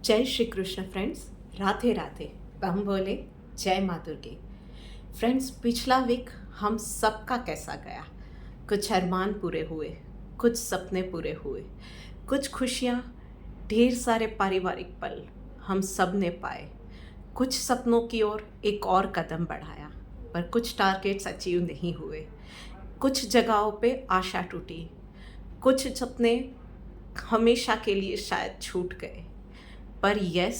जय श्री कृष्ण फ्रेंड्स, राधे राधे। हम बोले जय माँ दुर्गे। फ्रेंड्स, पिछला वीक हम सबका कैसा गया? कुछ अरमान पूरे हुए, कुछ सपने पूरे हुए, कुछ खुशियाँ, ढेर सारे पारिवारिक पल हम सब ने पाए। कुछ सपनों की ओर एक और कदम बढ़ाया, पर कुछ टारगेट्स अचीव नहीं हुए। कुछ जगहों पे आशा टूटी, कुछ सपने हमेशा के लिए शायद छूट गए। पर यस,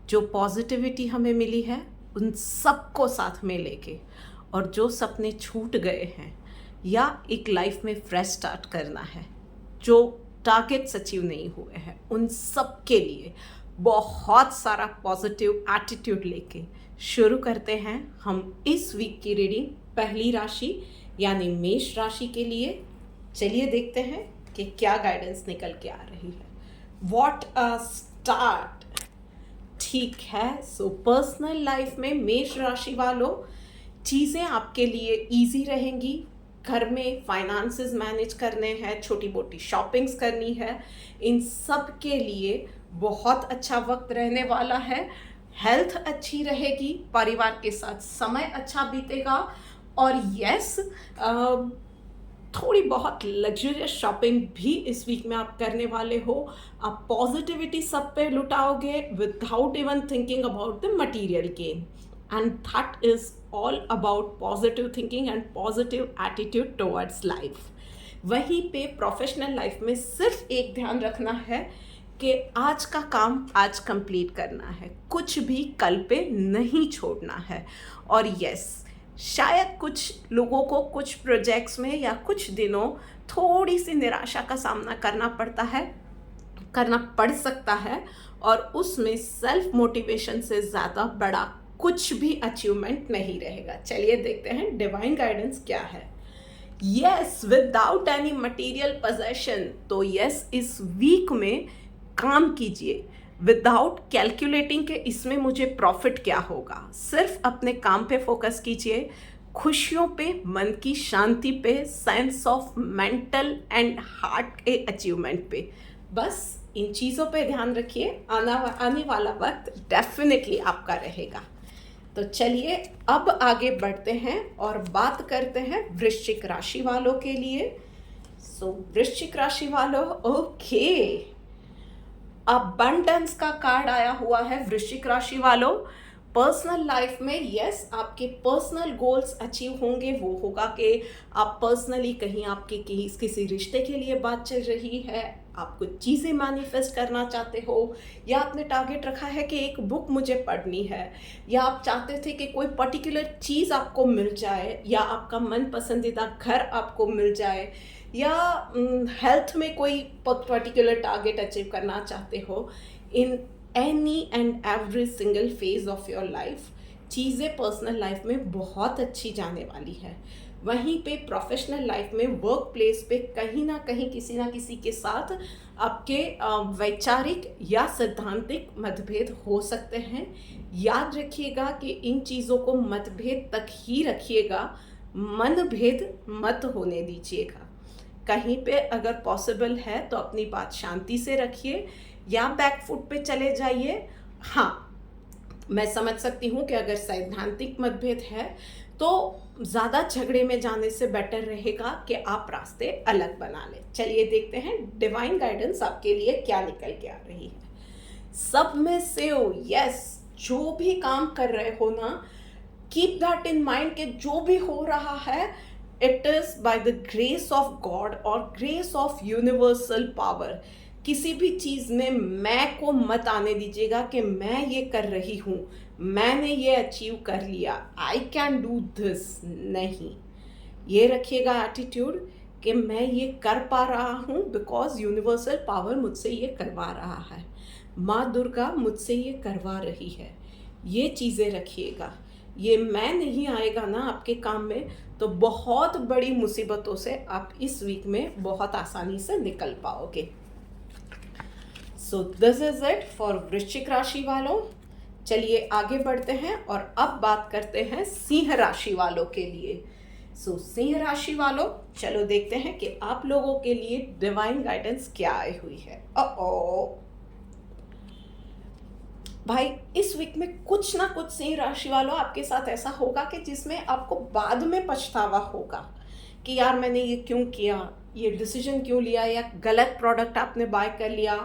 जो पॉजिटिविटी हमें मिली है उन सबको साथ में लेके, और जो सपने छूट गए हैं या एक लाइफ में फ्रेश स्टार्ट करना है, जो टारगेट्स अचीव नहीं हुए हैं, उन सब के लिए बहुत सारा पॉजिटिव एटीट्यूड लेके शुरू करते हैं हम इस वीक की रीडिंग पहली राशि यानी मेष राशि के लिए। चलिए देखते हैं कि क्या गाइडेंस निकल के आ रही है। What a start. ठीक है, सो पर्सनल लाइफ में मेष राशि वालों, चीज़ें आपके लिए इजी रहेंगी। घर में फाइनेंसेस मैनेज करने हैं, छोटी मोटी शॉपिंग्स करनी है, इन सब के लिए बहुत अच्छा वक्त रहने वाला है। हेल्थ अच्छी रहेगी, परिवार के साथ समय अच्छा बीतेगा, और यस, थोड़ी बहुत लग्जरियस शॉपिंग भी इस वीक में आप करने वाले हो। आप पॉजिटिविटी सब पे लुटाओगे without even thinking about the material gain, and that is all about positive thinking and positive attitude towards life. वहीं पे प्रोफेशनल लाइफ में सिर्फ एक ध्यान रखना है कि आज का काम आज कंप्लीट करना है, कुछ भी कल पे नहीं छोड़ना है। और यस, शायद कुछ लोगों को कुछ प्रोजेक्ट्स में या कुछ दिनों थोड़ी सी निराशा का सामना करना पड़ सकता है, और उसमें सेल्फ मोटिवेशन से ज़्यादा बड़ा कुछ भी अचीवमेंट नहीं रहेगा। चलिए देखते हैं डिवाइन गाइडेंस क्या है। Yes, without any material possession, तो यस, इस वीक में काम कीजिए विदाउट कैलकुलेटिंग कि इसमें मुझे प्रॉफिट क्या होगा। सिर्फ अपने काम पे फोकस कीजिए, खुशियों पे, मन की शांति पे, sense of mental and heart के अचीवमेंट पे। बस इन चीज़ों पे ध्यान रखिए, आने वाला वक्त डेफिनेटली आपका रहेगा। तो चलिए अब आगे बढ़ते हैं और बात करते हैं वृश्चिक राशि वालों के लिए। सो वृश्चिक राशि वालों, ओके, अबंडेंस का कार्ड आया हुआ है वृश्चिक राशि वालों। पर्सनल लाइफ में यस, आपके पर्सनल गोल्स अचीव होंगे। वो होगा कि आप पर्सनली कहीं आपके किसी रिश्ते के लिए बात चल रही है, आप कुछ चीज़ें मैनिफेस्ट करना चाहते हो, या आपने टारगेट रखा है कि एक बुक मुझे पढ़नी है, या आप चाहते थे कि कोई पर्टिकुलर चीज़ आपको मिल जाए, या आपका मन पसंदीदा घर आपको मिल जाए, या हेल्थ में कोई पर्टिकुलर टारगेट अचीव करना चाहते हो। In any and every single phase of your life, चीज़ें पर्सनल लाइफ में बहुत अच्छी जाने वाली है। वहीं पे प्रोफेशनल लाइफ में, वर्क प्लेस पे कहीं ना कहीं किसी ना किसी के साथ आपके वैचारिक या सैद्धांतिक मतभेद हो सकते हैं। याद रखिएगा कि इन चीज़ों को मतभेद तक ही रखिएगा, मनभेद मत होने दीजिएगा। कहीं पे अगर पॉसिबल है तो अपनी बात शांति से रखिए या बैक फुट पे चले जाइए। हाँ, मैं समझ सकती हूँ कि अगर सैद्धांतिक मतभेद है तो ज़्यादा झगड़े में जाने से बेटर रहेगा कि आप रास्ते अलग बना लें। चलिए देखते हैं डिवाइन गाइडेंस आपके लिए क्या निकल के आ रही है। सब में से यस, जो भी काम कर रहे हो ना, कीप दैट इन माइंड कि जो भी हो रहा है, it is by the grace of God और ग्रेस ऑफ यूनिवर्सल पावर। किसी भी चीज़ में मैं को मत आने दीजिएगा कि मैं ये कर रही हूँ, मैंने ये अचीव कर लिया, आई कैन डू दिस। नहीं, ये रखिएगा एटीट्यूड कि मैं ये कर पा रहा हूँ बिकॉज यूनिवर्सल पावर मुझसे ये करवा रहा है, माँ दुर्गा मुझसे ये करवा रही है। ये चीज़ें रखिएगा। ये मैं नहीं आएगा ना आपके काम में, तो बहुत बड़ी मुसीबतों से आप इस वीक में बहुत आसानी से निकल पाओगे। सो दिस इज इट फॉर वृश्चिक राशि वालों। चलिए आगे बढ़ते हैं और अब बात करते हैं सिंह राशि वालों के लिए। सो सिंह राशि वालों, चलो देखते हैं कि आप लोगों के लिए डिवाइन गाइडेंस क्या आई हुई है। भाई इस वीक में कुछ ना कुछ सिंह राशि वालों आपके साथ ऐसा होगा कि जिसमें आपको बाद में पछतावा होगा कि यार मैंने ये क्यों किया, ये डिसीजन क्यों लिया, या गलत प्रोडक्ट आपने बाय कर लिया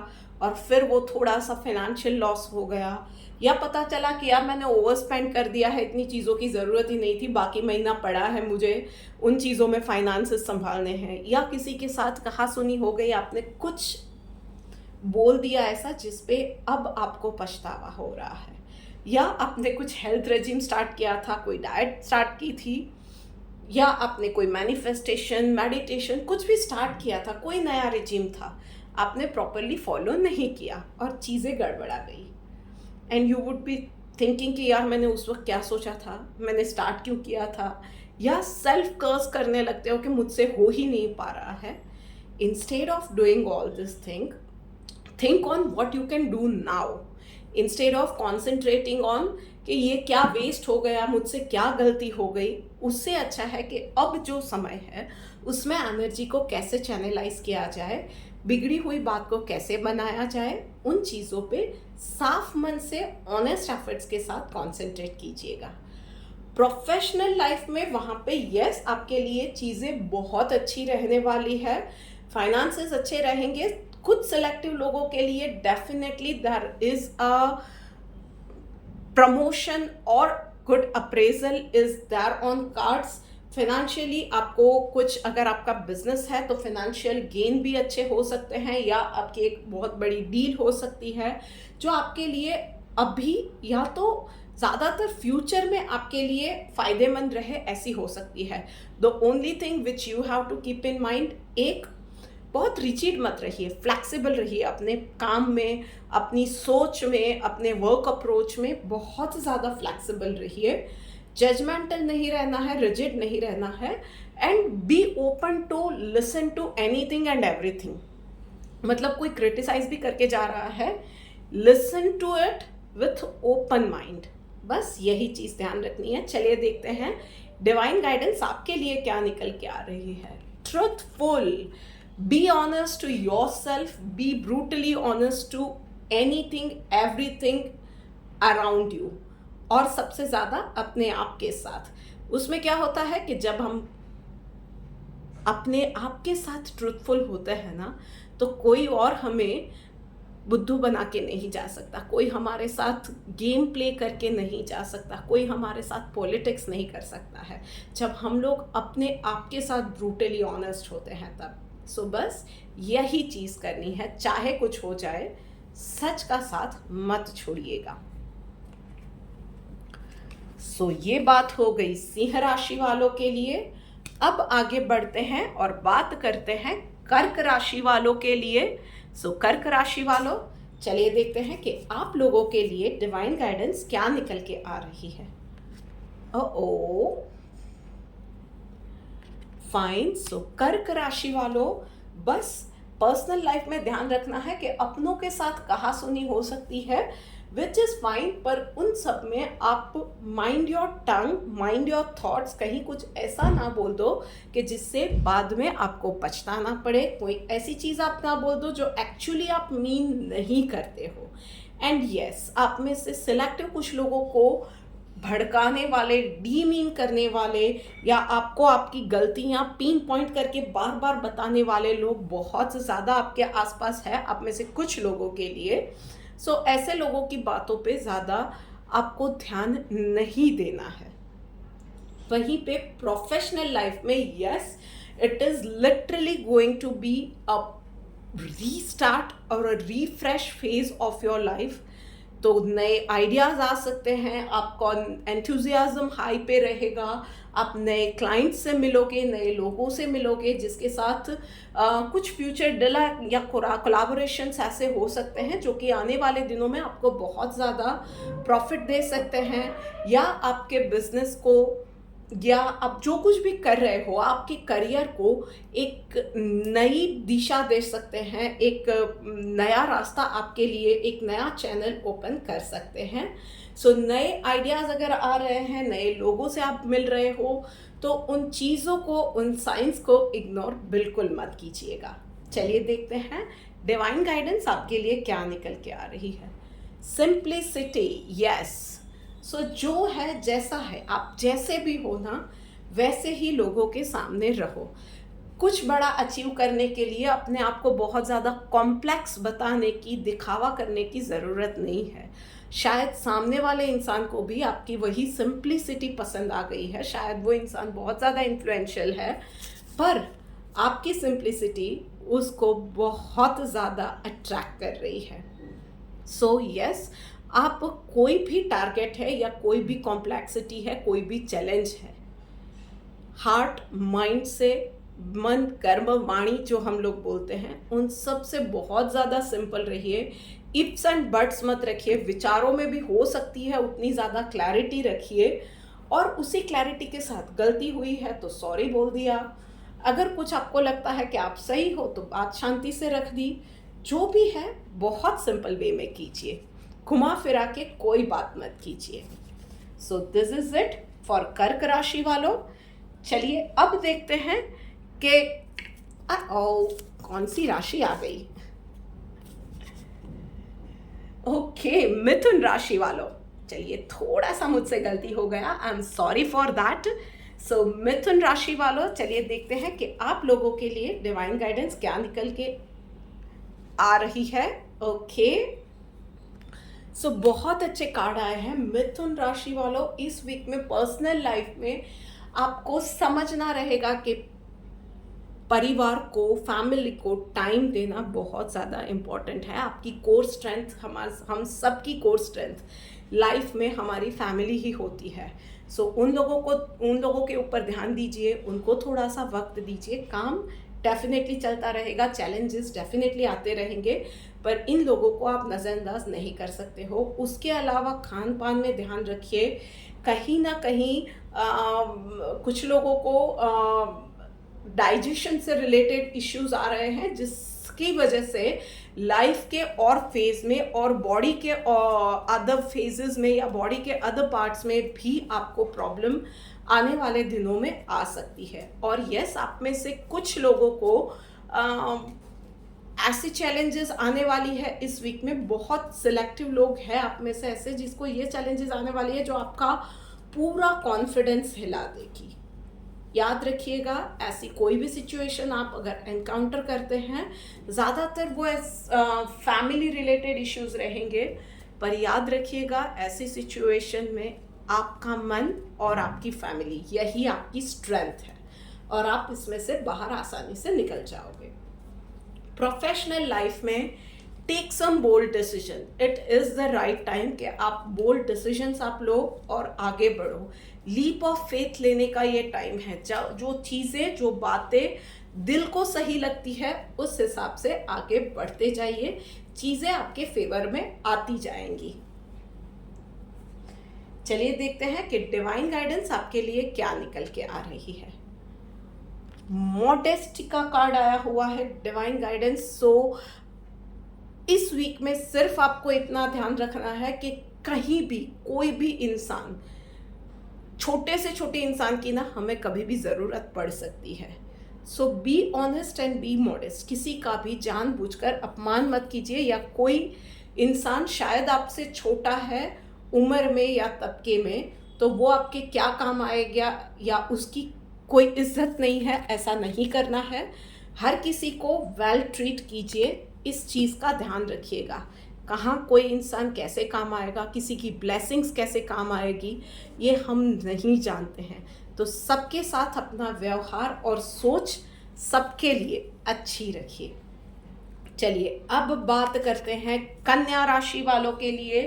और फिर वो थोड़ा सा फाइनेंशियल लॉस हो गया, या पता चला कि यार मैंने ओवर स्पेंड कर दिया है, इतनी चीज़ों की ज़रूरत ही नहीं थी, बाकी महीना पड़ा है मुझे उन चीज़ों में फाइनेंसेस संभालने हैं, या किसी के साथ कहा सुनी हो गई, आपने कुछ बोल दिया ऐसा जिस पे अब आपको पछतावा हो रहा है, या आपने कुछ हेल्थ रेजिम स्टार्ट किया था, कोई डाइट स्टार्ट की थी, या आपने कोई मैनिफेस्टेशन मेडिटेशन कुछ भी स्टार्ट किया था, कोई नया रेजिम था, आपने प्रॉपरली फॉलो नहीं किया और चीज़ें गड़बड़ा गई and you would be thinking कि यार मैंने उस वक्त क्या सोचा था, मैंने स्टार्ट क्यों किया था, या सेल्फ कर्स करने लगते हो कि मुझसे हो ही नहीं पा रहा है। Instead of doing all this think on what you can do now, instead of concentrating on कि ये क्या वेस्ट हो गया, मुझसे क्या गलती हो गई। उससे अच्छा है कि अब जो समय है उसमें एनर्जी को कैसे चैनलाइज किया जाए, बिगड़ी हुई बात को कैसे बनाया जाए, उन चीज़ों पे साफ मन से ऑनेस्ट एफर्ट्स के साथ कॉन्सेंट्रेट कीजिएगा। प्रोफेशनल लाइफ में वहाँ पे यस आपके लिए चीज़ें बहुत अच्छी रहने वाली है, फाइनेंसेस अच्छे रहेंगे। कुछ सेलेक्टिव लोगों के लिए definitely there is a promotion और good appraisal is there on cards. Financially आपको कुछ, अगर आपका बिजनेस है तो फाइनेंशियल गेन भी अच्छे हो सकते हैं, या आपकी एक बहुत बड़ी डील हो सकती है जो आपके लिए अभी या तो ज़्यादातर फ्यूचर में आपके लिए फ़ायदेमंद रहे, ऐसी हो सकती है। The only thing which you have to keep in mind, एक बहुत रिजिड मत रहिए, फ्लेक्सिबल रहिए अपने काम में, अपनी सोच में, अपने वर्क अप्रोच में बहुत ज़्यादा फ्लेक्सिबल रहिए। जजमेंटल नहीं रहना है, रिजिड नहीं रहना है, and be open to listen to anything and everything. मतलब कोई क्रिटिसाइज भी करके जा रहा है, listen to it with open mind, बस यही चीज़ ध्यान रखनी है। चलिए देखते हैं डिवाइन गाइडेंस आपके लिए क्या निकल के आ रही है। Truthful, be honest to your self, be brutally honest to anything everything around you, और सबसे ज़्यादा अपने आप के साथ। उसमें क्या होता है कि जब हम अपने आप के साथ ट्रुथफुल होते हैं ना, तो कोई और हमें बुद्धू बना के नहीं जा सकता, कोई हमारे साथ गेम प्ले करके नहीं जा सकता, कोई हमारे साथ पॉलिटिक्स नहीं कर सकता है, जब हम लोग अपने आप के साथ ब्रूटली ऑनेस्ट होते हैं तब। सो बस यही चीज़ करनी है, चाहे कुछ हो जाए, सच का साथ मत छोड़िएगा। सो ये बात हो गई सिंह राशि वालों के लिए। अब आगे बढ़ते हैं और बात करते हैं कर्क राशि वालों के लिए। सो कर्क राशि वालों, चलिए देखते हैं कि आप लोगों के लिए डिवाइन गाइडेंस क्या निकल के आ रही है। ओ फाइन। सो कर्क राशि वालों, बस पर्सनल लाइफ में ध्यान रखना है कि अपनों के साथ कहा सुनी हो सकती है, विच इज़ फाइन, पर उन सब में आप mind your tongue, mind your thoughts, कहीं कुछ ऐसा ना बोल दो कि जिससे बाद में आपको पछताना पड़े। कोई ऐसी चीज़ आप ना बोल दो जो एक्चुअली आप मीन नहीं करते हो। एंड यस, आप में से सिलेक्टिव कुछ लोगों को भड़काने वाले, डीमीन करने वाले, या आपको आपकी गलतियां पिन पॉइंट करके बार बार बताने वाले लोग बहुत ज़्यादा आपके आसपास है, आप में से कुछ लोगों के लिए। सो ऐसे लोगों की बातों पे ज़्यादा आपको ध्यान नहीं देना है। वहीं पे प्रोफेशनल लाइफ में yes, it is literally going to be a restart और a refresh phase of your life. तो नए आइडियाज़ आ सकते हैं, आपका एंथुजियाज्म हाई पे रहेगा, आप नए क्लाइंट्स से मिलोगे, नए लोगों से मिलोगे, जिसके साथ कुछ फ्यूचर डील या कोलाबोरेशंस ऐसे हो सकते हैं जो कि आने वाले दिनों में आपको बहुत ज़्यादा प्रॉफिट दे सकते हैं, या आपके बिजनेस को, या आप जो कुछ भी कर रहे हो, आपके करियर को एक नई दिशा दे सकते हैं, एक नया रास्ता आपके लिए, एक नया चैनल ओपन कर सकते हैं। सो नए आइडियाज़ अगर आ रहे हैं, नए लोगों से आप मिल रहे हो, तो उन चीज़ों को, उन साइंस को इग्नोर बिल्कुल मत कीजिएगा। चलिए देखते हैं डिवाइन गाइडेंस आपके लिए क्या निकल के आ रही है। Simplicity, yes. सो जो है जैसा है, आप जैसे भी हो ना वैसे ही लोगों के सामने रहो। कुछ बड़ा अचीव करने के लिए अपने आप को बहुत ज़्यादा कॉम्प्लेक्स बताने की, दिखावा करने की ज़रूरत नहीं है। शायद सामने वाले इंसान को भी आपकी वही सिंप्लिसिटी पसंद आ गई है, शायद वो इंसान बहुत ज़्यादा इन्फ्लुएंशियल है, पर आपकी सिंप्लिसिटी उसको बहुत ज़्यादा अट्रैक्ट कर रही है। सो यस, आप कोई भी टारगेट है या कोई भी कॉम्प्लेक्सिटी है, कोई भी चैलेंज है, हार्ट माइंड से, मन कर्म वाणी जो हम लोग बोलते हैं, उन सब से बहुत ज़्यादा सिंपल रहिए। इफ्स एंड बट्स मत रखिए। विचारों में भी हो सकती है उतनी ज़्यादा क्लैरिटी रखिए, और उसी क्लैरिटी के साथ गलती हुई है तो सॉरी बोल दिया। अगर कुछ आपको लगता है कि आप सही हो तो बात शांति से रख दी। जो भी है बहुत सिंपल वे में कीजिए, घुमा फिरा के कोई बात मत कीजिए। सो दिस इज इट फॉर कर्क राशि वालों। चलिए अब देखते हैं कि कौन सी राशि आ गई। ओके, मिथुन राशि वालों। चलिए, थोड़ा सा मुझसे गलती हो गया, I am sorry for that. So मिथुन राशि वालों, चलिए देखते हैं कि आप लोगों के लिए डिवाइन गाइडेंस क्या निकल के आ रही है। ओके, सो बहुत अच्छे कार्ड आए हैं मिथुन राशि वालों। इस वीक में पर्सनल लाइफ में आपको समझना रहेगा कि परिवार को, फैमिली को टाइम देना बहुत ज़्यादा इम्पॉर्टेंट है। आपकी कोर स्ट्रेंथ, हम सबकी कोर स्ट्रेंथ लाइफ में हमारी फैमिली ही होती है। सो उन लोगों के ऊपर ध्यान दीजिए, उनको थोड़ा सा वक्त दीजिए। काम डेफिनेटली चलता रहेगा, चैलेंजेस डेफिनेटली आते रहेंगे, पर इन लोगों को आप नज़रअंदाज नहीं कर सकते हो। उसके अलावा खान पान में ध्यान रखिए। कहीं ना कहीं कुछ लोगों को डाइजेशन से रिलेटेड इश्यूज आ रहे हैं, जिसकी वजह से लाइफ के और फेज में और बॉडी के अदर फेजेस में या बॉडी के अदर पार्ट्स में भी आपको प्रॉब्लम आने वाले दिनों में आ सकती है। और यस, आप में से कुछ लोगों को ऐसी चैलेंजेस आने वाली है इस वीक में। बहुत सिलेक्टिव लोग हैं आप में से ऐसे जिसको ये चैलेंजेस आने वाली है जो आपका पूरा कॉन्फिडेंस हिला देगी। याद रखिएगा, ऐसी कोई भी सिचुएशन आप अगर एनकाउंटर करते हैं, ज़्यादातर वो फैमिली रिलेटेड इश्यूज रहेंगे, पर याद रखिएगा ऐसी सिचुएशन में आपका मन और आपकी फैमिली, यही आपकी स्ट्रेंथ है, और आप इसमें से बाहर आसानी से निकल जाओगे। प्रोफेशनल लाइफ में take some bold decision. It is the right time कि आप बोल्ड डिसीजंस आप लो और आगे बढ़ो। लीप ऑफ फेथ लेने का ये टाइम है। जो चीज़ें, जो बातें दिल को सही लगती है, उस हिसाब से आगे बढ़ते जाइए। चीज़ें आपके फेवर में आती जाएंगी। चलिए देखते हैं कि डिवाइन गाइडेंस आपके लिए क्या निकल के आ रही है। मॉडेस्टी का कार्ड आया हुआ है डिवाइन गाइडेंस। सो इस वीक में सिर्फ आपको इतना ध्यान रखना है कि कहीं भी कोई भी इंसान, छोटे से छोटे इंसान की ना हमें कभी भी ज़रूरत पड़ सकती है। So be honest and be modest. किसी का भी जानबूझकर अपमान मत कीजिए, या कोई इंसान शायद आपसे छोटा है उम्र में या तबके में, तो वो आपके क्या काम आएगा या उसकी कोई इज्जत नहीं है, ऐसा नहीं करना है। हर किसी को वेल ट्रीट कीजिए, इस चीज़ का ध्यान रखिएगा। कहाँ कोई इंसान कैसे काम आएगा, किसी की ब्लेसिंग्स कैसे काम आएगी, ये हम नहीं जानते हैं। तो सबके साथ अपना व्यवहार और सोच सबके लिए अच्छी रखिए। चलिए अब बात करते हैं कन्या राशि वालों के लिए।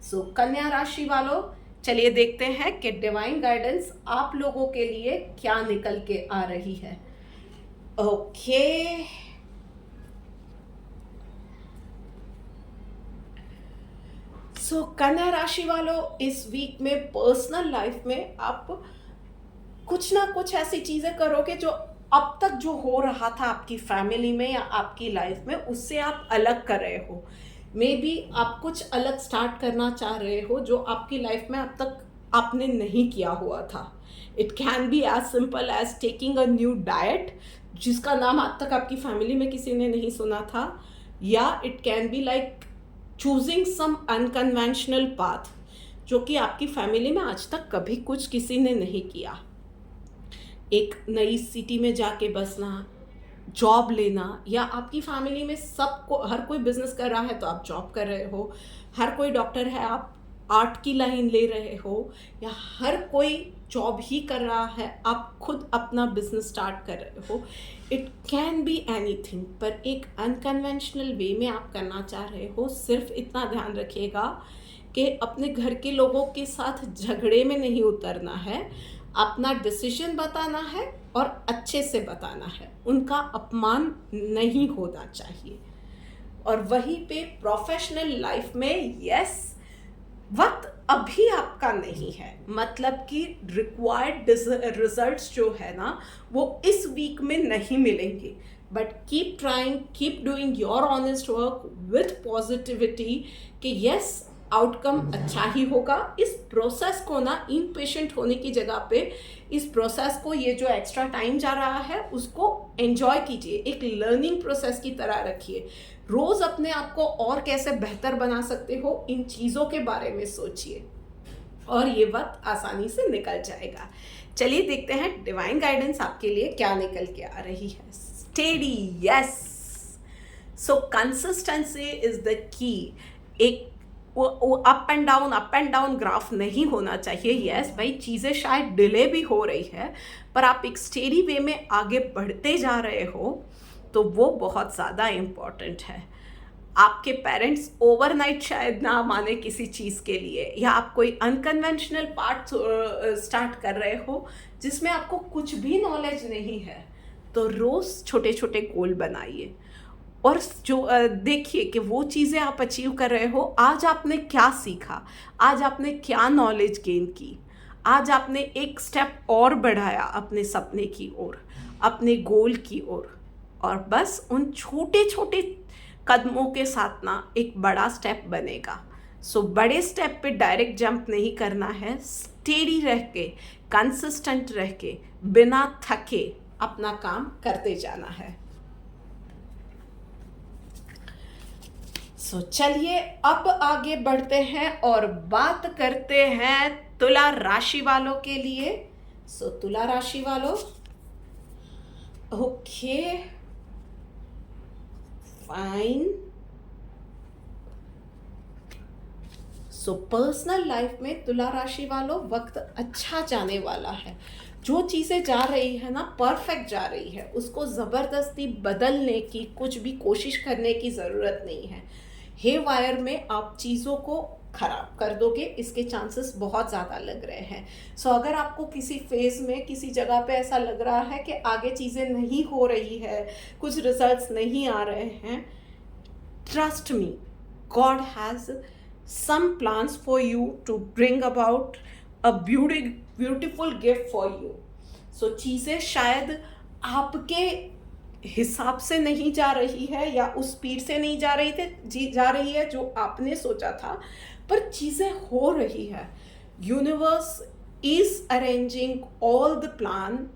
सो कन्या राशि वालों, चलिए देखते हैं कि डिवाइन गाइडेंस आप लोगों के लिए क्या निकल के आ रही है। ओके, सो कन्या राशि वालों, इस वीक में पर्सनल लाइफ में आप कुछ ना कुछ ऐसी चीज़ें करोगे जो अब तक जो हो रहा था आपकी फैमिली में या आपकी लाइफ में, उससे आप अलग कर रहे हो। मे बी आप कुछ अलग स्टार्ट करना चाह रहे हो जो आपकी लाइफ में अब तक आपने नहीं किया हुआ था। It can be as simple as taking a new diet, जिसका नाम आज तक आपकी फैमिली में किसी ने नहीं सुना था, या it can be like choosing some unconventional path, जो कि आपकी फैमिली में आज तक कभी कुछ किसी ने नहीं किया। एक नई सिटी में जाके बसना, जॉब लेना, या आपकी फैमिली में सबको, हर कोई बिजनेस कर रहा है तो आप जॉब कर रहे हो, हर कोई डॉक्टर है आप आर्ट की लाइन ले रहे हो, या हर कोई जॉब ही कर रहा है आप खुद अपना बिजनेस स्टार्ट कर रहे हो। इट कैन बी एनीथिंग, पर एक अनकन्वेंशनल वे में आप करना चाह रहे हो। सिर्फ इतना ध्यान रखिएगा कि अपने घर के लोगों के साथ झगड़े में नहीं उतरना है, अपना डिसीजन बताना है और अच्छे से बताना है, उनका अपमान नहीं होना चाहिए। और वहीं पे प्रोफेशनल लाइफ में यस, वक्त अभी आपका नहीं है, मतलब कि रिक्वायर्ड रिजल्ट्स जो है ना वो इस वीक में नहीं मिलेंगे, but keep trying, keep doing your honest work with positivity कि यस आउटकम अच्छा ही होगा। इस प्रोसेस को ना इम्पेशेंट होने की जगह पे इस प्रोसेस को, ये जो एक्स्ट्रा टाइम जा रहा है उसको एंजॉय कीजिए, एक लर्निंग प्रोसेस की तरह रखिए। रोज़ अपने आप को और कैसे बेहतर बना सकते हो इन चीज़ों के बारे में सोचिए और ये वक्त आसानी से निकल जाएगा। चलिए देखते हैं डिवाइन गाइडेंस आपके लिए क्या निकल के आ रही है। Steady, yes, so consistency is the key. एक वो अप एंड डाउन ग्राफ नहीं होना चाहिए। यस भाई, चीज़ें शायद डिले भी हो रही है पर आप एक स्टेडी वे में आगे बढ़ते जा रहे हो, तो वो बहुत ज़्यादा इम्पॉर्टेंट है। आपके पेरेंट्स ओवरनाइट शायद ना माने किसी चीज़ के लिए, या आप कोई अनकन्वेंशनल पार्ट स्टार्ट कर रहे हो जिसमें आपको कुछ भी नॉलेज नहीं है, तो रोज़ छोटे छोटे गोल बनाइए और जो देखिए कि वो चीज़ें आप अचीव कर रहे हो। आज आपने क्या सीखा, आज आपने क्या नॉलेज गेन की, आज आपने एक स्टेप और बढ़ाया अपने सपने की ओर, अपने गोल की ओर, और बस उन छोटे छोटे कदमों के साथ ना एक बड़ा स्टेप बनेगा। सो बड़े स्टेप पे डायरेक्ट जंप नहीं करना है, स्टेडी रह के, कंसिस्टेंट रह के, बिना थके अपना काम करते जाना है। चलिए अब आगे बढ़ते हैं और बात करते हैं तुला राशि वालों के लिए। तुला राशि वालों, ओके फाइन। पर्सनल लाइफ में तुला राशि वालों वक्त अच्छा जाने वाला है। जो चीज़ें जा रही है ना परफेक्ट जा रही है, उसको ज़बरदस्ती बदलने की कुछ भी कोशिश करने की ज़रूरत नहीं है। हे वायर में आप चीज़ों को ख़राब कर दोगे, इसके चांसेस बहुत ज़्यादा लग रहे हैं। अगर आपको किसी फेज़ में किसी जगह पे ऐसा लग रहा है कि आगे चीज़ें नहीं हो रही है, कुछ रिजल्ट्स नहीं आ रहे हैं, trust me, God has some plans for you to bring about a beautiful gift for you. चीज़ें शायद आपके हिसाब से नहीं जा रही है या उस स्पीड से नहीं जा रही है जो आपने सोचा था, पर चीज़ें हो रही है। Universe is arranging all the plan,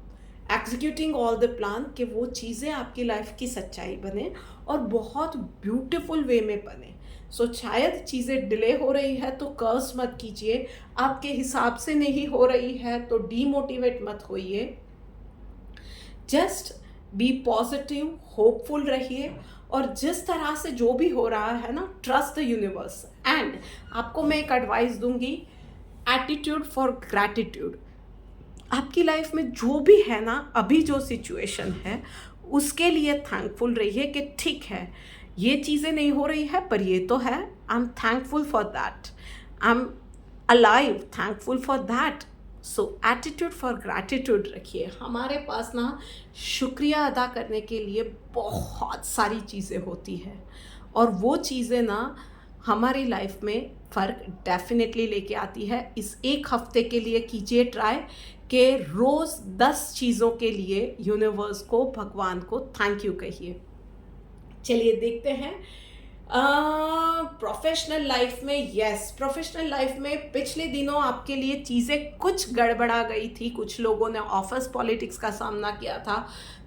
executing all the plan कि वो चीज़ें आपकी लाइफ की सच्चाई बने और बहुत ब्यूटीफुल वे में बने। शायद चीज़ें डिले हो रही है तो कर्स मत कीजिए, आपके हिसाब से नहीं हो रही है तो डीमोटिवेट मत होइए। जस्ट बी पॉजिटिव, होपफुल रहिए, और जिस तरह से जो भी हो रहा है ना, ट्रस्ट द यूनिवर्स। एंड आपको मैं एक एडवाइस दूंगी, एटीट्यूड फॉर ग्रैटिट्यूड। आपकी लाइफ में जो भी है ना, अभी जो सिचुएशन है उसके लिए थैंकफुल रहिए कि ठीक है ये चीज़ें नहीं हो रही है पर ये तो है, I am thankful for that, I am alive, thankful for that. Attitude for gratitude रखिए। हमारे पास ना शुक्रिया अदा करने के लिए बहुत सारी चीज़ें होती है, और वो चीज़ें ना हमारी लाइफ में फ़र्क डेफिनेटली लेके आती है। इस एक हफ्ते के लिए कीजिए ट्राई कि रोज़ 10 चीज़ों के लिए यूनिवर्स को, भगवान को थैंक यू कहिए। चलिए देखते हैं प्रोफेशनल लाइफ में। यस, प्रोफेशनल लाइफ में पिछले दिनों आपके लिए चीज़ें कुछ गड़बड़ा गई थी। कुछ लोगों ने ऑफिस पॉलिटिक्स का सामना किया था,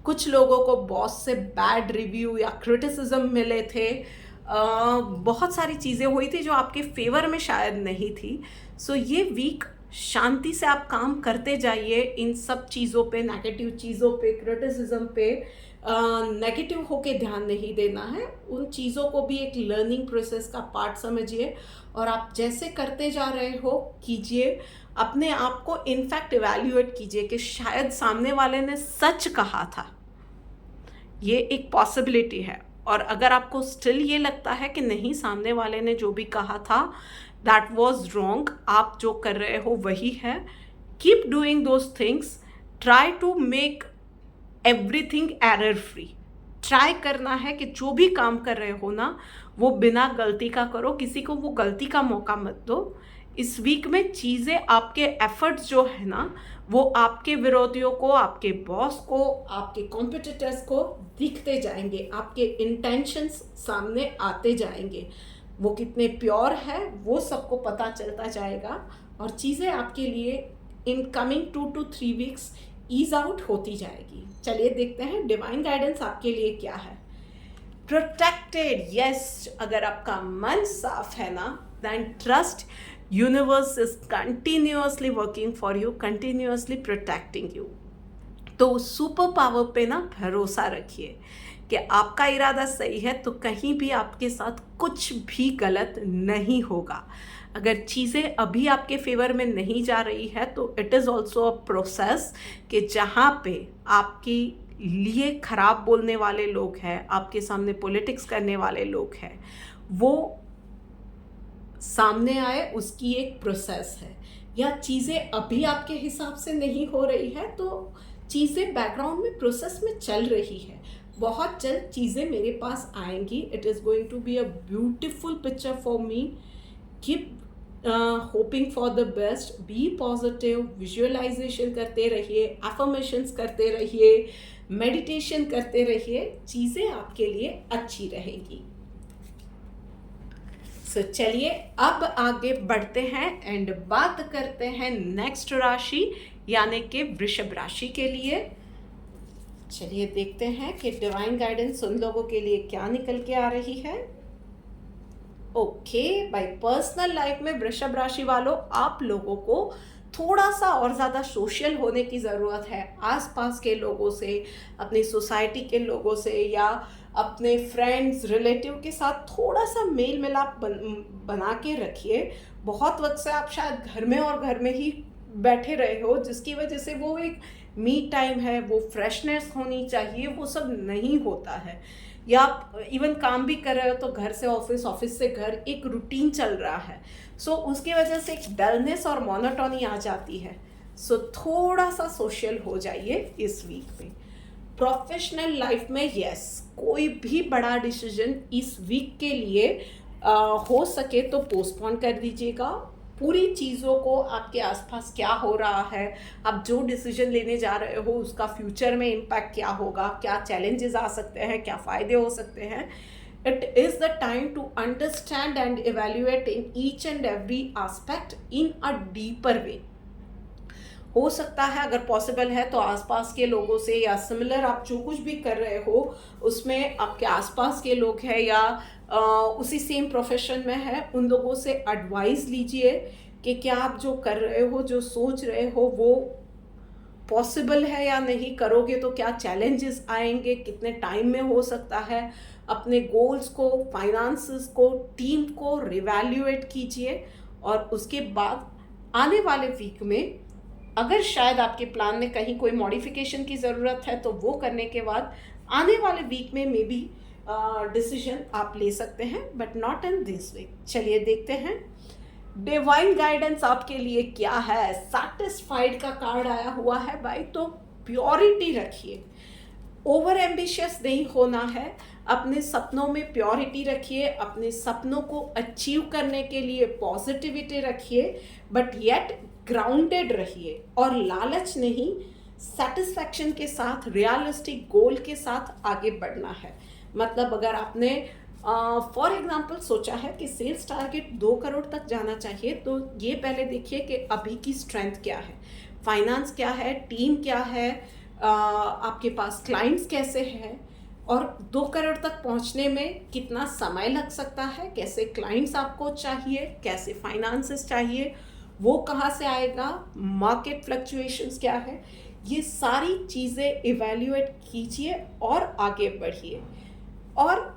कुछ लोगों को बॉस से बैड रिव्यू या क्रिटिसिज्म मिले थे, बहुत सारी चीज़ें हुई थी जो आपके फेवर में शायद नहीं थी। सो ये वीक शांति से आप काम करते जाइए, इन सब चीज़ों पे, नेगेटिव चीज़ों पे, क्रिटिसिज्म पे नेगेटिव होके ध्यान नहीं देना है। उन चीज़ों को भी एक लर्निंग प्रोसेस का पार्ट समझिए और आप जैसे करते जा रहे हो कीजिए। अपने आप को इनफैक्ट इवैल्यूएट कीजिए कि शायद सामने वाले ने सच कहा था, ये एक पॉसिबिलिटी है। और अगर आपको स्टिल ये लगता है कि नहीं, सामने वाले ने जो भी कहा था दैट वॉज रॉन्ग, आप जो कर रहे हो वही है, keep doing those things, try to make everything error free. Try करना है कि जो भी काम कर रहे हो ना, वो बिना गलती का करो, किसी को वो गलती का मौका मत दो। इस वीक में चीज़ें, आपके एफर्ट्स जो है ना, वो आपके विरोधियों को, आपके बॉस को, आपके कॉम्पिटिटर्स को दिखते जाएंगे, आपके इंटेंशंस सामने आते जाएंगे, वो कितने प्योर है वो सबको पता चलता जाएगा और चीज़ें आपके लिए in coming 2 to 3 weeks ease out होती जाएगी। चलिए देखते हैं डिवाइन गाइडेंस आपके लिए क्या है। प्रोटेक्टेड, यस, अगर आपका मन साफ है ना, then trust universe is continuously working for you, continuously protecting you. तो सुपर पावर पे ना भरोसा रखिए कि आपका इरादा सही है तो कहीं भी आपके साथ कुछ भी गलत नहीं होगा। अगर चीज़ें अभी आपके फेवर में नहीं जा रही है तो it is also a process कि जहाँ पे आपके लिए ख़राब बोलने वाले लोग हैं, आपके सामने पॉलिटिक्स करने वाले लोग हैं, वो सामने आए, उसकी एक प्रोसेस है। या चीज़ें अभी आपके हिसाब से नहीं हो रही है तो चीज़ें बैकग्राउंड में प्रोसेस में चल रही है, बहुत जल्द चीज़ें मेरे पास आएंगी। It is going to be a beautiful picture for me. Keep hoping for the best, be positive, visualisation करते रहिए, एफर्मेशंस करते रहिए, मेडिटेशन करते रहिए, चीज़ें आपके लिए अच्छी रहेंगी। सो चलिए अब आगे बढ़ते हैं एंड बात करते हैं नेक्स्ट राशि यानी कि वृषभ राशि के लिए। चलिए देखते हैं कि डिवाइन गाइडेंस उन लोगों के लिए क्या निकल के आ रही है। ओके, बाय पर्सनल लाइफ में वृषभ राशि वालों, आप लोगों को थोड़ा सा और ज़्यादा सोशल होने की ज़रूरत है। आसपास के लोगों से, अपनी सोसाइटी के लोगों से या अपने फ्रेंड्स रिलेटिव के साथ थोड़ा सा मेल मिलाप बना के रखिए। बहुत वक्त से आप शायद घर में और घर में ही बैठे रहे हो, जिसकी वजह से वो एक मी टाइम है, वो फ्रेशनेस होनी चाहिए, वो सब नहीं होता है। या आप इवन काम भी कर रहे हो तो घर से ऑफिस, ऑफिस से घर, एक रूटीन चल रहा है। सो उसकी वजह से एक डलनेस और मोनोटोनी आ जाती है। सो थोड़ा सा सोशल हो जाइए इस वीक में। प्रोफेशनल लाइफ में यस, कोई भी बड़ा डिसीजन इस वीक के लिए हो सके तो पोस्टपोन कर दीजिएगा। पूरी चीज़ों को, आपके आसपास क्या हो रहा है, आप जो डिसीजन लेने जा रहे हो उसका फ्यूचर में इम्पैक्ट क्या होगा, क्या चैलेंजेस आ सकते हैं, क्या फ़ायदे हो सकते हैं, it is the time to understand and evaluate in each and every aspect in a deeper way. हो सकता है अगर पॉसिबल है तो आसपास के लोगों से या सिमिलर आप जो कुछ भी कर रहे हो उसमें आपके आसपास के लोग हैं या उसी सेम प्रोफेशन में है, उन लोगों से एडवाइस लीजिए कि क्या आप जो कर रहे हो, जो सोच रहे हो, वो पॉसिबल है या नहीं, करोगे तो क्या चैलेंजेस आएंगे, कितने टाइम में हो सकता है। अपने गोल्स को, फाइनेंसेस को, टीम को रिवैल्यूएट कीजिए और उसके बाद आने वाले वीक में अगर शायद आपके प्लान में कहीं कोई मॉडिफिकेशन की ज़रूरत है तो वो करने के बाद आने वाले वीक में मे बी डिसीजन आप ले सकते हैं, but not in this week. चलिए देखते हैं डिवाइन गाइडेंस आपके लिए क्या है। सैटिस्फाइड का कार्ड आया हुआ है भाई, तो प्योरिटी रखिए, ओवर एम्बिशियस नहीं होना है, अपने सपनों में प्योरिटी रखिए, अपने सपनों को अचीव करने के लिए पॉजिटिविटी रखिए, बट येट ग्राउंडेड रहिए और लालच नहीं, सेटिस्फैक्शन के साथ, रियलिस्टिक गोल के साथ आगे बढ़ना है। मतलब अगर आपने फॉर एग्जांपल सोचा है कि सेल्स टारगेट 2 करोड़ तक जाना चाहिए, तो ये पहले देखिए कि अभी की स्ट्रेंथ क्या है, फाइनेंस क्या है, टीम क्या है, आपके पास क्लाइंट्स कैसे हैं, और 2 करोड़ तक पहुंचने में कितना समय लग सकता है, कैसे क्लाइंट्स आपको चाहिए, कैसे फाइनेंसेस चाहिए, वो कहाँ से आएगा, मार्केट फ्लक्चुएशंस क्या है, ये सारी चीज़ें इवैल्यूएट कीजिए और आगे बढ़िए। और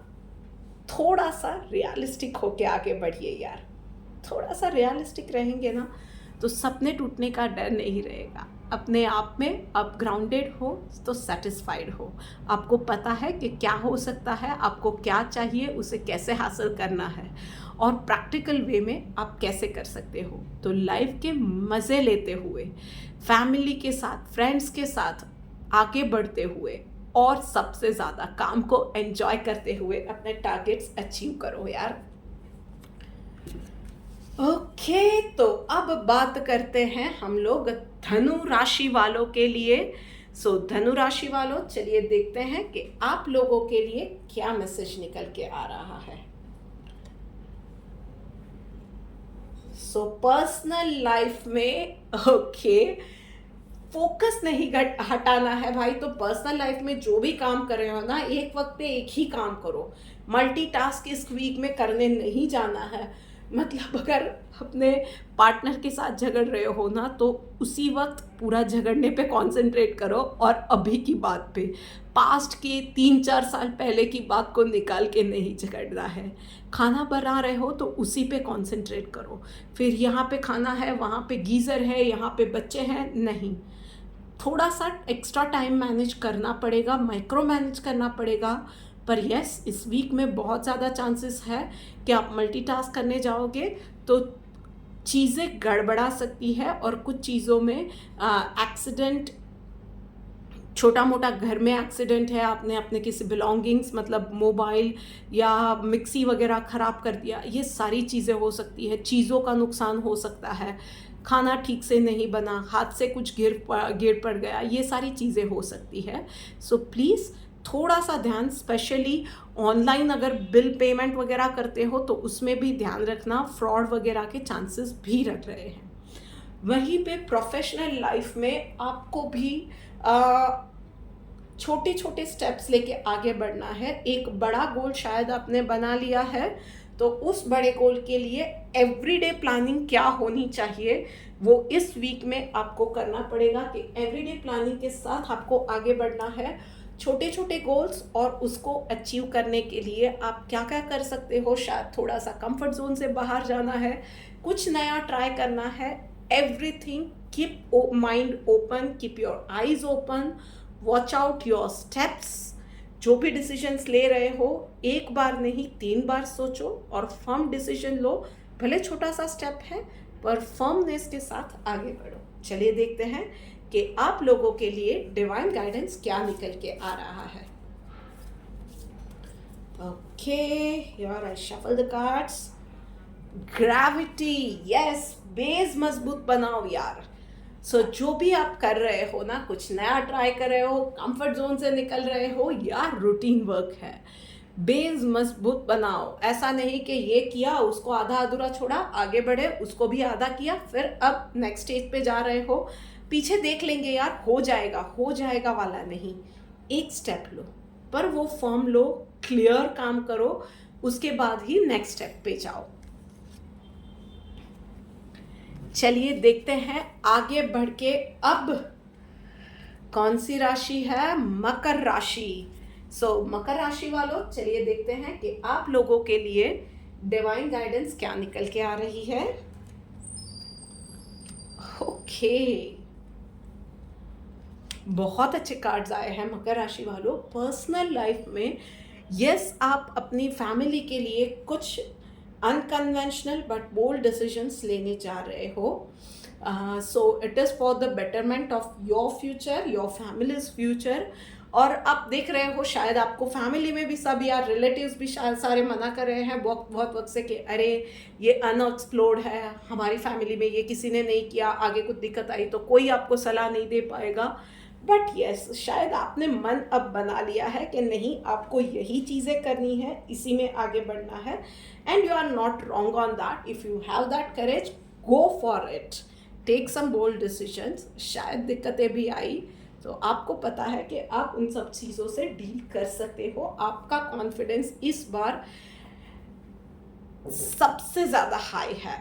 थोड़ा सा रियलिस्टिक होके आगे बढ़िए यार। थोड़ा सा रियलिस्टिक रहेंगे ना तो सपने टूटने का डर नहीं रहेगा। अपने आप में आप ग्राउंडेड हो तो सेटिस्फाइड हो, आपको पता है कि क्या हो सकता है, आपको क्या चाहिए, उसे कैसे हासिल करना है और प्रैक्टिकल वे में आप कैसे कर सकते हो। तो लाइफ के मज़े लेते हुए, फैमिली के साथ, फ्रेंड्स के साथ आगे बढ़ते हुए और सबसे ज़्यादा काम को एंजॉय करते हुए अपने टारगेट्स अचीव करो यार। ओके, तो अब बात करते हैं हम लोग धनु राशि वालों के लिए। धनु राशि वालों, चलिए देखते हैं कि आप लोगों के लिए क्या मैसेज निकल के आ रहा है। पर्सनल लाइफ में फोकस नहीं हटाना है भाई। तो पर्सनल लाइफ में जो भी काम कर रहे हो ना, एक वक्त पे एक ही काम करो, मल्टीटास्क इस वीक में करने नहीं जाना है। मतलब अगर अपने पार्टनर के साथ झगड़ रहे हो ना, तो उसी वक्त पूरा झगड़ने पे कंसंट्रेट करो और अभी की बात पे, पास्ट के 3-4 साल पहले की बात को निकाल के नहीं झगड़ना है। खाना बना रहे हो तो उसी पे कंसंट्रेट करो, फिर यहाँ पे खाना है, वहाँ पे गीज़र है, यहाँ पे बच्चे हैं, नहीं। थोड़ा सा एक्स्ट्रा टाइम मैनेज करना पड़ेगा, माइक्रो मैनेज करना पड़ेगा। पर यस, इस वीक में बहुत ज़्यादा चांसेस है कि आप मल्टीटास्क करने जाओगे तो चीज़ें गड़बड़ा सकती है और कुछ चीज़ों में एक्सीडेंट, छोटा मोटा घर में एक्सीडेंट है, आपने अपने किसी बिलोंगिंग्स मतलब मोबाइल या मिक्सी वगैरह ख़राब कर दिया, ये सारी चीज़ें हो सकती है। चीज़ों का नुकसान हो सकता है, खाना ठीक से नहीं बना, हाथ से कुछ गिर पड़ गया, ये सारी चीज़ें हो सकती है। सो प्लीज़ थोड़ा सा ध्यान, स्पेशली ऑनलाइन अगर बिल पेमेंट वगैरह करते हो तो उसमें भी ध्यान रखना, फ्रॉड वगैरह के चांसेस भी रख रहे हैं। वहीं पे प्रोफेशनल लाइफ में आपको भी छोटे छोटे स्टेप्स लेके आगे बढ़ना है। एक बड़ा गोल शायद आपने बना लिया है, तो उस बड़े गोल के लिए एवरीडे प्लानिंग क्या होनी चाहिए वो इस वीक में आपको करना पड़ेगा कि एवरीडे प्लानिंग के साथ आपको आगे बढ़ना है। छोटे छोटे गोल्स और उसको अचीव करने के लिए आप क्या क्या कर सकते हो, शायद थोड़ा सा कंफर्ट जोन से बाहर जाना है, कुछ नया ट्राई करना है। Everything, keep mind open, keep your eyes open, watch out your steps. जो भी डिसीजंस ले रहे हो, एक बार नहीं 3 बार सोचो और फर्म डिसीजन लो। भले छोटा सा स्टेप है पर फर्मनेस के साथ आगे बढ़ो। चलिए देखते हैं कि आप लोगों के लिए डिवाइन गाइडेंस क्या निकल के आ रहा है। Okay, here I shuffle the cards. Gravity, yes, base मजबूत बनाओ यार। जो भी आप कर रहे हो ना, कुछ नया ट्राई कर रहे हो, कंफर्ट जोन से निकल रहे हो या रूटीन वर्क है, बेस मजबूत बनाओ। ऐसा नहीं कि ये किया उसको आधा अधूरा छोड़ा, आगे बढ़े उसको भी आधा किया, फिर अब नेक्स्ट स्टेज पे जा रहे हो, पीछे देख लेंगे यार, हो जाएगा वाला नहीं। एक स्टेप लो, पर वो फॉर्म लो, क्लियर काम करो, उसके बाद ही नेक्स्ट स्टेप पे जाओ। चलिए देखते हैं आगे बढ़ के अब कौन सी राशि है, मकर राशि। मकर राशि वालों, चलिए देखते हैं कि आप लोगों के लिए डिवाइन गाइडेंस क्या निकल के आ रही है। ओके, बहुत अच्छे कार्ड्स आए हैं मकर राशि वालों। पर्सनल लाइफ में यस, आप अपनी फैमिली के लिए कुछ अनकन्वेंशनल बट बोल्ड डिसीजंस लेने जा रहे हो। It is for the betterment of your future, your families future. और आप देख रहे हो शायद आपको फैमिली में भी सब यार रिलेटिव्स भी सारे मना कर रहे हैं बहुत वक्त से कि अरे ये अनएक्सप्लोर्ड है, हमारी फैमिली में ये किसी ने नहीं किया, आगे कुछ दिक्कत आई तो कोई आपको सलाह नहीं दे पाएगा। बट यस, शायद आपने मन अब बना लिया है कि नहीं, आपको यही चीज़ें करनी है, इसी में आगे बढ़ना है। And you are not wrong on that. If you have that courage, go for it, take some bold decisions. शायद दिक्कतें भी आई तो आपको पता है कि आप उन सब चीज़ों से डील कर सकते हो। आपका कॉन्फिडेंस इस बार सबसे ज़्यादा हाई है।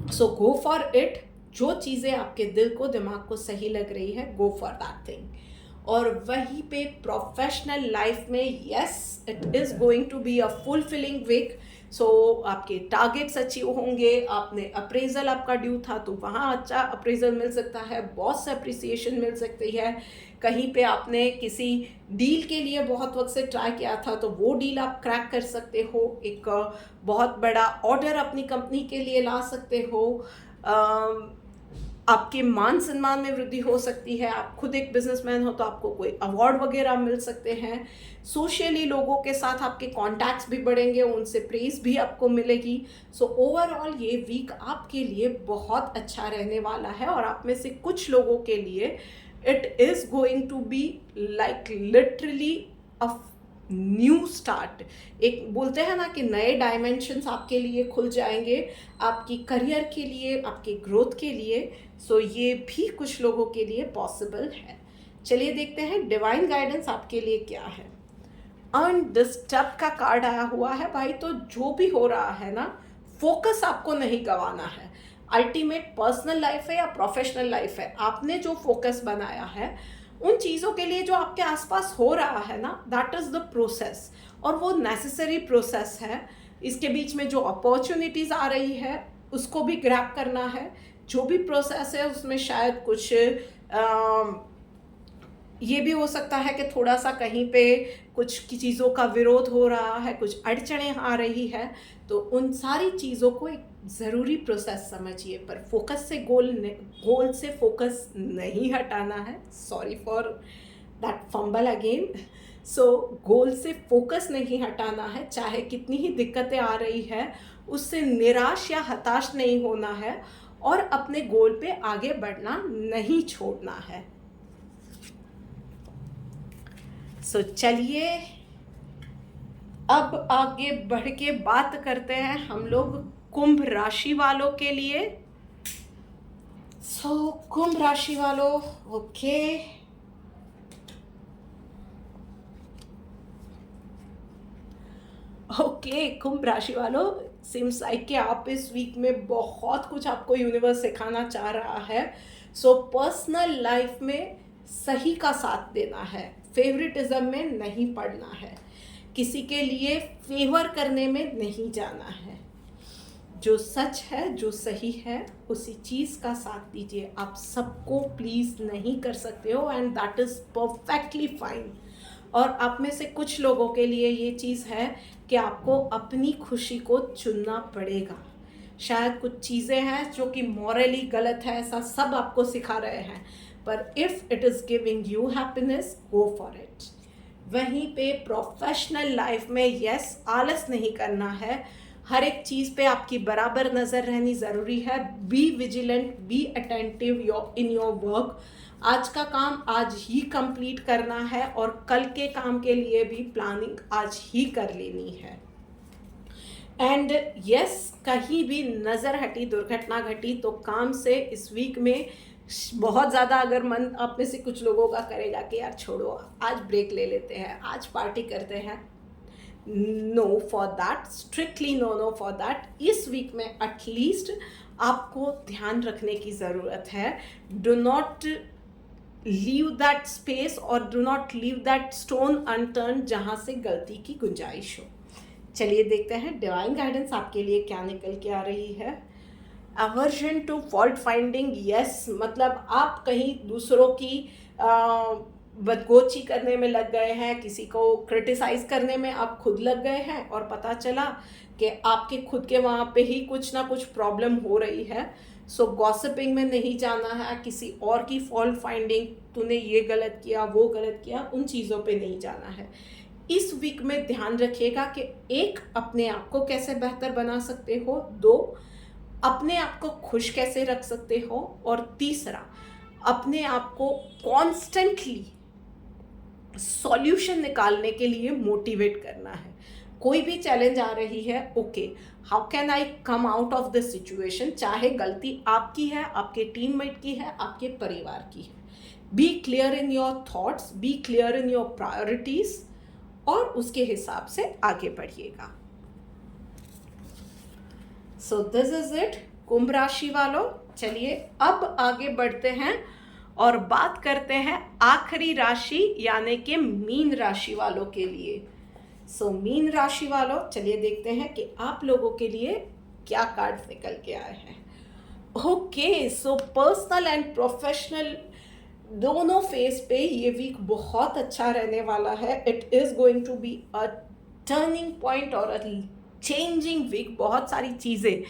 सो गो फॉर इट। जो चीज़ें आपके दिल को दिमाग को सही लग रही है, गो फॉर दैट थिंग। और वहीं पे प्रोफेशनल लाइफ में yes, it is going to be a fulfilling week. So आपके टारगेट्स अचीव होंगे। आपने अप्रेजल आपका ड्यू था तो वहाँ अच्छा अप्रेजल मिल सकता है, बॉस से अप्रिसिएशन मिल सकती है। कहीं पे आपने किसी डील के लिए बहुत वक्त से ट्राई किया था तो वो डील आप क्रैक कर सकते हो। एक बहुत बड़ा ऑर्डर अपनी कंपनी के लिए ला सकते हो। आपके मान सम्मान में वृद्धि हो सकती है। आप खुद एक बिजनेसमैन हो तो आपको कोई अवार्ड वगैरह मिल सकते हैं। सोशली लोगों के साथ आपके कॉन्टैक्ट्स भी बढ़ेंगे, उनसे प्रेज भी आपको मिलेगी। सो ओवरऑल ये वीक आपके लिए बहुत अच्छा रहने वाला है। और आप में से कुछ लोगों के लिए it is going to be like literally a new start. एक बोलते हैं ना कि नए डायमेंशंस आपके लिए खुल जाएंगे, आपकी करियर के लिए, आपके ग्रोथ के लिए। सो ये भी कुछ लोगों के लिए पॉसिबल है। चलिए देखते हैं डिवाइन गाइडेंस आपके लिए क्या है। अनडिस्टर्ब का कार्ड आया हुआ है भाई। तो जो भी हो रहा है ना, फोकस आपको नहीं गंवाना है। अल्टीमेट पर्सनल लाइफ है या प्रोफेशनल लाइफ है, आपने जो फोकस बनाया है उन चीज़ों के लिए जो आपके आसपास हो रहा है ना, दैट इज़ द प्रोसेस। और वो नेसेसरी प्रोसेस है। इसके बीच में जो अपॉर्चुनिटीज़ आ रही है उसको भी ग्रैब करना है। जो भी प्रोसेस है उसमें शायद कुछ ये भी हो सकता है कि थोड़ा सा कहीं पे कुछ की चीज़ों का विरोध हो रहा है, कुछ अड़चनें आ रही है। तो उन सारी चीज़ों को एक ज़रूरी प्रोसेस समझिए, पर फोकस से गोल से फोकस नहीं हटाना है। Sorry for that fumble again. So goal से फोकस नहीं हटाना है, चाहे कितनी ही दिक्कतें आ रही है उससे निराश या हताश नहीं होना है और अपने गोल पे आगे बढ़ना नहीं छोड़ना है। सो चलिए अब आगे बढ़ के बात करते हैं हम लोग कुंभ राशि वालों के लिए। सो कुंभ राशि वालों, ओके, कुंभ राशि वालों, सिम्स लाइक कि आप इस वीक में बहुत कुछ आपको यूनिवर्स सिखाना चाह रहा है। सो पर्सनल लाइफ में सही का साथ देना है, फेवरेटिज्म में नहीं पड़ना है, किसी के लिए फेवर करने में नहीं जाना है। जो सच है, जो सही है, उसी चीज़ का साथ दीजिए। आप सबको प्लीज़ नहीं कर सकते हो and that is perfectly fine. और आप में से कुछ लोगों के लिए ये चीज़ है कि आपको अपनी खुशी को चुनना पड़ेगा। शायद कुछ चीज़ें हैं जो कि मॉरली गलत है, ऐसा सब आपको सिखा रहे हैं, पर if it is giving you happiness, go for it. वहीं पे प्रोफेशनल लाइफ में यस, आलस नहीं करना है। हर एक चीज़ पे आपकी बराबर नज़र रहनी ज़रूरी है। Be vigilant, be attentive in your work. आज का काम आज ही कंप्लीट करना है और कल के काम के लिए भी प्लानिंग आज ही कर लेनी है। एंड यस, कहीं भी नज़र हटी, दुर्घटना घटी तो काम से इस वीक में बहुत ज़्यादा अगर मन आप में से कुछ लोगों का करेगा कि यार छोड़ो, आज ब्रेक ले लेते हैं, आज पार्टी करते हैं, no for that, strictly no for that. इस वीक में एटलीस्ट आपको ध्यान रखने की ज़रूरत है। Do not leave that space और do not leave that stone unturn जहाँ से गलती की गुंजाइश हो। चलिए देखते हैं डिवाइन गाइडेंस आपके लिए क्या निकल के आ रही है। Aversion to fault finding, yes, मतलब आप कहीं दूसरों की बदगोची करने में लग गए हैं, किसी को क्रिटिसाइज करने में आप खुद लग गए हैं और पता चला कि आपके खुद के वहाँ पे ही कुछ ना कुछ प्रॉब्लम हो रही है। सो गॉसिपिंग में नहीं जाना है, किसी और की फॉल्ट फाइंडिंग, तूने ये गलत किया, वो गलत किया, उन चीज़ों पे नहीं जाना है। इस वीक में ध्यान रखिएगा कि एक, अपने आप को कैसे बेहतर बना सकते हो, दो, अपने आप को खुश कैसे रख सकते हो, और तीसरा, अपने आप को कॉन्स्टेंटली सॉल्यूशन निकालने के लिए मोटिवेट करना है। कोई भी चैलेंज आ रही है, okay, how can I come out of this situation, चाहे गलती आपकी है, आपके टीममेट की है, आपके परिवार की है, be clear in your thoughts, be clear in your priorities, और उसके हिसाब से आगे बढ़िएगा। So this is it Kumbh राशि वालों। चलिए अब आगे बढ़ते हैं और बात करते हैं आखिरी राशि यानी कि मीन राशि वालों के लिए। सो मीन राशि वालों, चलिए देखते हैं कि आप लोगों के लिए क्या कार्ड निकल के आए हैं। Okay, so personal and professional दोनों फेज पे ये वीक बहुत अच्छा रहने वाला है। It is going to be a turning point और अ चेंजिंग वीक। बहुत सारी चीज़ें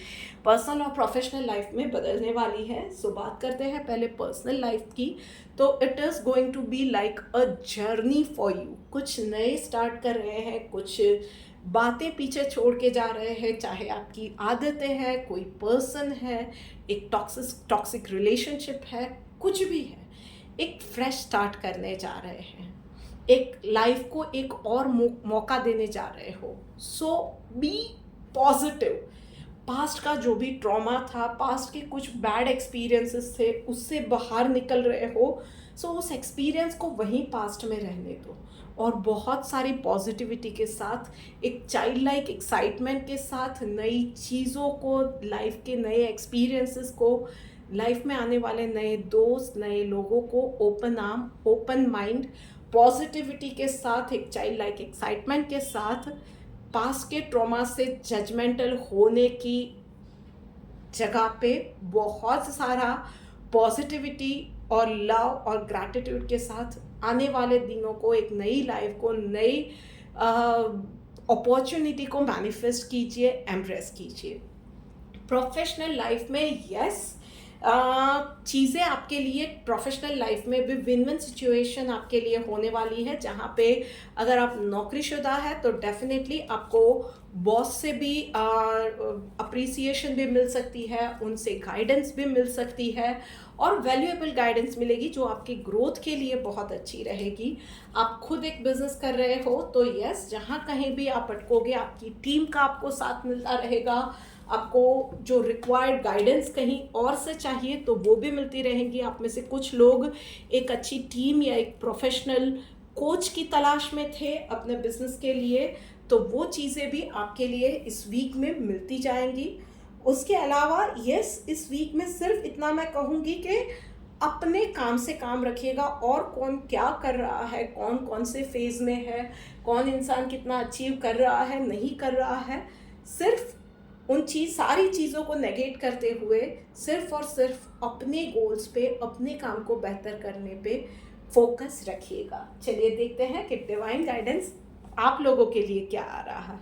पर्सनल और प्रोफेशनल लाइफ में बदलने वाली है। सो बात करते हैं पहले पर्सनल लाइफ की। तो it is going to be like a journey for you. कुछ नए स्टार्ट कर रहे हैं, कुछ बातें पीछे छोड़ के जा रहे हैं, चाहे आपकी आदतें हैं, कोई पर्सन है, एक टॉक्सिक रिलेशनशिप है, कुछ भी है, एक फ्रेश स्टार्ट करने जा रहे हैं, एक लाइफ को एक और मौका देने जा रहे हो। सो बी पॉजिटिव। पास्ट का जो भी ट्रॉमा था, पास्ट के कुछ बैड एक्सपीरियंसेस थे, उससे बाहर निकल रहे हो। सो उस एक्सपीरियंस को वहीं पास्ट में रहने दो और बहुत सारी पॉजिटिविटी के साथ, एक चाइल्ड लाइक एक्साइटमेंट के साथ, नई चीज़ों को, लाइफ के नए एक्सपीरियंसेस को, लाइफ में आने वाले नए दोस्त, नए लोगों को open arm, open mind, positivity के साथ, एक चाइल्ड लाइक एक्साइटमेंट के साथ, पास्ट के ट्रॉमा से जजमेंटल होने की जगह पे बहुत सारा पॉजिटिविटी और लव और ग्रैटिट्यूड के साथ आने वाले दिनों को, एक नई लाइफ को, नई अपॉर्चुनिटी को मैनिफेस्ट कीजिए, एम्ब्रेस कीजिए। प्रोफेशनल लाइफ में यस, चीज़ें आपके लिए प्रोफेशनल लाइफ में भी विन विन सिचुएशन आपके लिए होने वाली है, जहाँ पे अगर आप नौकरीशुदा है तो डेफिनेटली आपको बॉस से भी अप्रिसिएशन भी मिल सकती है, उनसे गाइडेंस भी मिल सकती है और वैल्यूएबल गाइडेंस मिलेगी जो आपकी ग्रोथ के लिए बहुत अच्छी रहेगी। आप खुद एक बिजनेस कर रहे हो तो यस, जहाँ कहीं भी आप अटकोगे आपकी टीम का आपको साथ मिलता रहेगा। आपको जो रिक्वायर्ड गाइडेंस कहीं और से चाहिए तो वो भी मिलती रहेंगी। आप में से कुछ लोग एक अच्छी टीम या एक प्रोफेशनल कोच की तलाश में थे अपने बिजनेस के लिए, तो वो चीज़ें भी आपके लिए इस वीक में मिलती जाएंगी। उसके अलावा यस, इस वीक में सिर्फ इतना मैं कहूँगी कि अपने काम से काम रखिएगा और कौन क्या कर रहा है, कौन कौन से फेज़ में है, कौन इंसान कितना अचीव कर रहा है, नहीं कर रहा है, सिर्फ उन सारी चीज़ों को नेगेट करते हुए सिर्फ और सिर्फ अपने गोल्स पे, अपने काम को बेहतर करने पे फोकस रखिएगा। चलिए देखते हैं कि डिवाइन गाइडेंस आप लोगों के लिए क्या आ रहा है।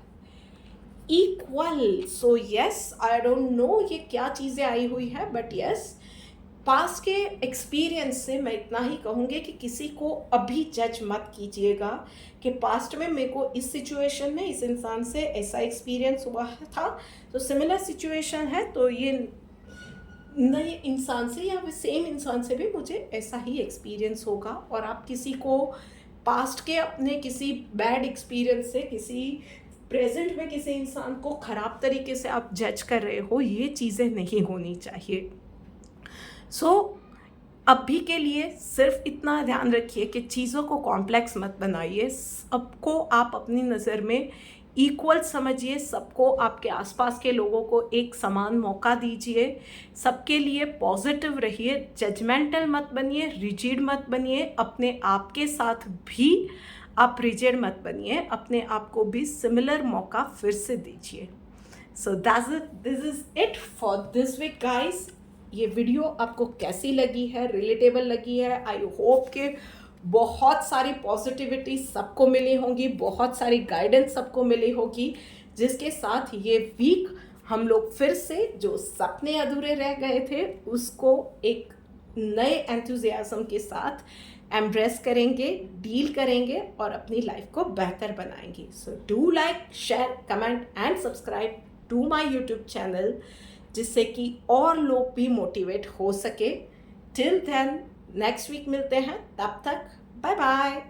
Equal, so yes, I don't know ये क्या चीज़ें आई हुई है, बट यस, पास्ट के एक्सपीरियंस से मैं इतना ही कहूँगी कि किसी को अभी जज मत कीजिएगा कि पास्ट में मेरे को इस सिचुएशन में इस इंसान से ऐसा एक्सपीरियंस हुआ था, तो सिमिलर सिचुएशन है तो ये नए इंसान से या सेम इंसान से भी मुझे ऐसा ही एक्सपीरियंस होगा। और आप किसी को पास्ट के अपने किसी बैड एक्सपीरियंस से, किसी प्रेजेंट में किसी इंसान को ख़राब तरीके से आप जज कर रहे हो, ये चीज़ें नहीं होनी चाहिए। सो अभी के लिए सिर्फ इतना ध्यान रखिए कि चीज़ों को कॉम्प्लेक्स मत बनाइए, सबको आप अपनी नज़र में इक्वल समझिए, सबको, आपके आसपास के लोगों को एक समान मौका दीजिए, सबके लिए पॉजिटिव रहिए, जजमेंटल मत बनिए, रिजिड मत बनिए, अपने आप के साथ भी आप रिजिड मत बनिए, अपने आप को भी सिमिलर मौका फिर से दीजिए। So this is it for this week guys. ये वीडियो आपको कैसी लगी है, रिलेटेबल लगी है? आई होप कि बहुत सारी पॉजिटिविटी सबको मिली होंगी, बहुत सारी गाइडेंस सबको मिली होगी, जिसके साथ ये वीक हम लोग फिर से जो सपने अधूरे रह गए थे उसको एक नए एंथुजियाज्म के साथ एम्ब्रेस करेंगे, डील करेंगे और अपनी लाइफ को बेहतर बनाएंगे। So do like, share, comment and subscribe to my YouTube channel, जिससे कि और लोग भी मोटिवेट हो सके। टिल देन नेक्स्ट वीक मिलते हैं, तब तक बाय बाय।